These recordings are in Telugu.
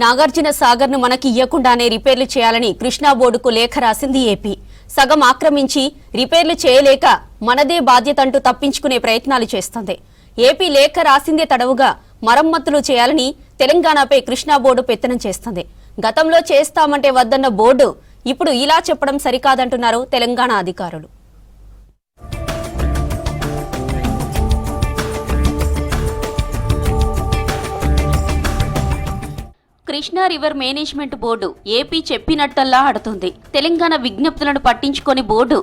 నాగార్జున సాగర్ ను మనకి ఇయ్యకుండానే రిపేర్లు చేయాలని కృష్ణా బోర్డుకు లేఖ రాసింది ఏపీ. సగం ఆక్రమించి రిపేర్లు చేయలేక మనదే బాధ్యత అంటూ తప్పించుకునే ప్రయత్నాలు చేస్తోంది. ఏపీ లేఖ రాసిందే తడవుగా మరమ్మతులు చేయాలని తెలంగాణపై కృష్ణా బోర్డు పెత్తనం చేస్తోంది. గతంలో చేస్తామంటే వద్దన్న బోర్డు ఇప్పుడు ఇలా చెప్పడం సరికాదంటున్నారు తెలంగాణ అధికారులు. Krishna river management board AP చెప్పినట్టల్లా ఆడుతుంది. తెలంగాణ విజ్ఞప్తులను పట్టించుకొని బోర్డు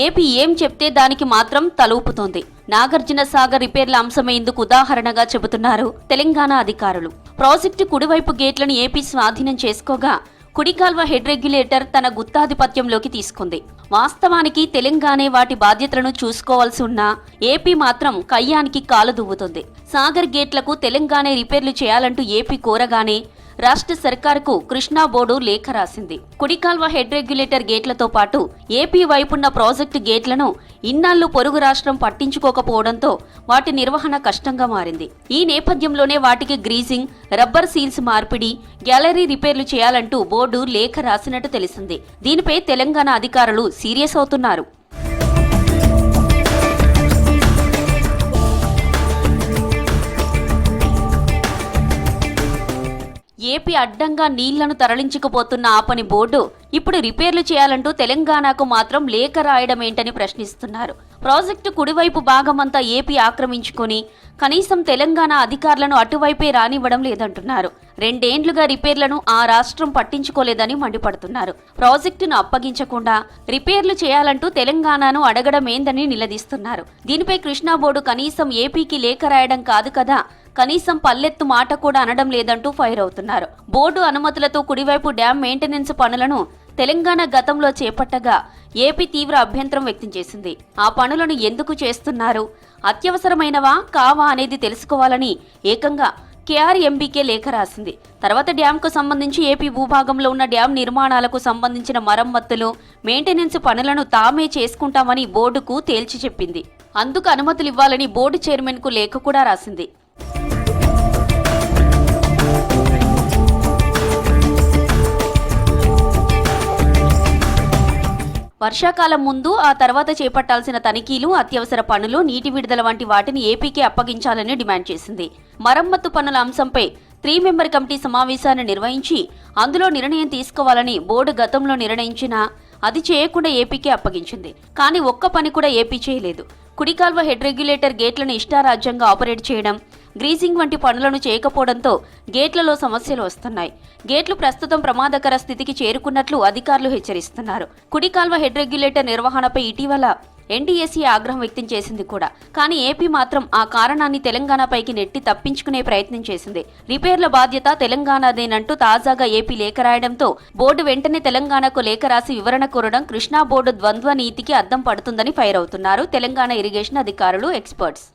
ఏపీ ఏం చెప్తే దానికి మాత్రం తలూపుతోంది. నాగార్జున సాగర్ రిపేర్ల అంశమే ఇందుకు ఉదాహరణగా చెబుతున్నారు తెలంగాణ అధికారులు. ప్రాజెక్టు కుడివైపు గేట్లను ఏపీ స్వాధీనం చేసుకోగా కుడికాల్వ హెడ్ రెగ్యులేటర్ తన గుత్తాధిపత్యంలోకి తీసుకుంది. వాస్తవానికి తెలంగాణే వాటి బాధ్యతలను చూసుకోవాల్సి ఉన్నా ఏపీ మాత్రం కయ్యానికి కాలు దువ్వుతుంది. సాగర్ గేట్లకు తెలంగాణే రిపేర్లు చేయాలంటూ ఏపీ కోరగానే రాష్ట్ర సర్కారుకు కృష్ణా బోర్డు లేఖ రాసింది. కుడికాల్వ హెడ్ రెగ్యులేటర్ గేట్లతో పాటు ఏపీ వైపున్న ప్రాజెక్టు గేట్లను ఇన్నాళ్లు పొరుగు రాష్ట్రం పట్టించుకోకపోవడంతో వాటి నిర్వహణ కష్టంగా మారింది. ఈ నేపథ్యంలోనే వాటికి గ్రీజింగ్, రబ్బర్ సీల్స్ మార్పిడి, గ్యాలరీ రిపేర్లు చేయాలంటూ బోర్డు లేఖ రాసినట్టు తెలిసింది. దీనిపై తెలంగాణ అధికారులు సీరియస్ అవుతున్నారు. ఏపీ అడ్డంగా నీళ్లను తరలించుకుపోతున్న ఆపని బోర్డు ఇప్పుడు రిపేర్లు చేయాలంటూ తెలంగాణకు మాత్రం లేఖ రాయడమేంటని ప్రశ్నిస్తున్నారు. ప్రాజెక్టు కుడివైపు భాగమంతా ఏపీ ఆక్రమించుకొని కనీసం తెలంగాణ అధికారులను అటువైపే రానివ్వడం లేదంటున్నారు. 2 ఏండ్లుగా రిపేర్లను ఆ రాష్ట్రం పట్టించుకోలేదని మండిపడుతున్నారు. ప్రాజెక్టును అప్పగించకుండా రిపేర్లు చేయాలంటూ తెలంగాణను అడగడమేందని నిలదీస్తున్నారు. దీనిపై కృష్ణా బోర్డు కనీసం ఏపీకి లేఖ రాయడం కాదు కదా, కనీసం పల్లెత్తు మాట కూడా అనడం లేదంటూ ఫైర్ అవుతున్నారు. బోర్డు అనుమతులతో కుడివైపు డ్యాం మెయింటెనెన్స్ పనులను తెలంగాణ గతంలో చేపట్టగా ఏపీ తీవ్ర అభ్యంతరం వ్యక్తం చేసింది. ఆ పనులను ఎందుకు చేస్తున్నారు, అత్యవసరమైనవా కావా అనేది తెలుసుకోవాలని ఏకంగా కేఆర్ఎంబీకే లేఖ రాసింది. తర్వాత డ్యాంకు సంబంధించి ఏపీ భూభాగంలో ఉన్న డ్యాం నిర్మాణాలకు సంబంధించిన మరమ్మతులు, మెయింటెనెన్స్ పనులను తామే చేసుకుంటామని బోర్డుకు తేల్చి చెప్పింది. అందుకు అనుమతులు ఇవ్వాలని బోర్డు చైర్మన్ కు లేఖ కూడా రాసింది. వర్షాకాలం ముందు ఆ తర్వాత చేపట్టాల్సిన తనిఖీలు, అత్యవసర పనులు, నీటి విడుదల వంటి వాటిని ఏపీకే అప్పగించాలని డిమాండ్ చేసింది. మరమ్మత్తు పనుల అంశంపై 3 మెంబర్ కమిటీ సమావేశాన్ని నిర్వహించి అందులో నిర్ణయం తీసుకోవాలని బోర్డు గతంలో నిర్ణయించినా అది చేయకుండా ఏపీకే అప్పగించింది. కానీ ఒక్క పని కూడా ఏపీ చేయలేదు. కుడికాల్వ హెడ్ రెగ్యులేటర్ గేట్లను ఇష్టారాజ్యంగా ఆపరేట్ చేయడం, గ్రీజింగ్ వంటి పనులను చేయకపోవడంతో గేట్లలో సమస్యలు వస్తున్నాయి. గేట్లు ప్రస్తుతం ప్రమాదకర స్థితికి చేరుకున్నట్లు అధికారులు హెచ్చరిస్తున్నారు. కుడికాల్వ హెడ్ రెగ్యులేటర్ నిర్వహణపై ఇటీవల ఎన్టీఎస్సీ ఆగ్రహం వ్యక్తం చేసింది కూడా. కానీ ఏపీ మాత్రం ఆ కారణాన్ని తెలంగాణపైకి నెట్టి తప్పించుకునే ప్రయత్నం చేసింది. రిపేర్ల బాధ్యత తెలంగాణదేనంటూ తాజాగా ఏపీ లేఖ రాయడంతో బోర్డు వెంటనే తెలంగాణకు లేఖ రాసి వివరణ కోరడం కృష్ణా బోర్డు ద్వంద్వ నీతికి అద్దం పడుతుందని ఫైర్ అవుతున్నారు తెలంగాణ ఇరిగేషన్ అధికారులు, ఎక్స్పర్ట్స్.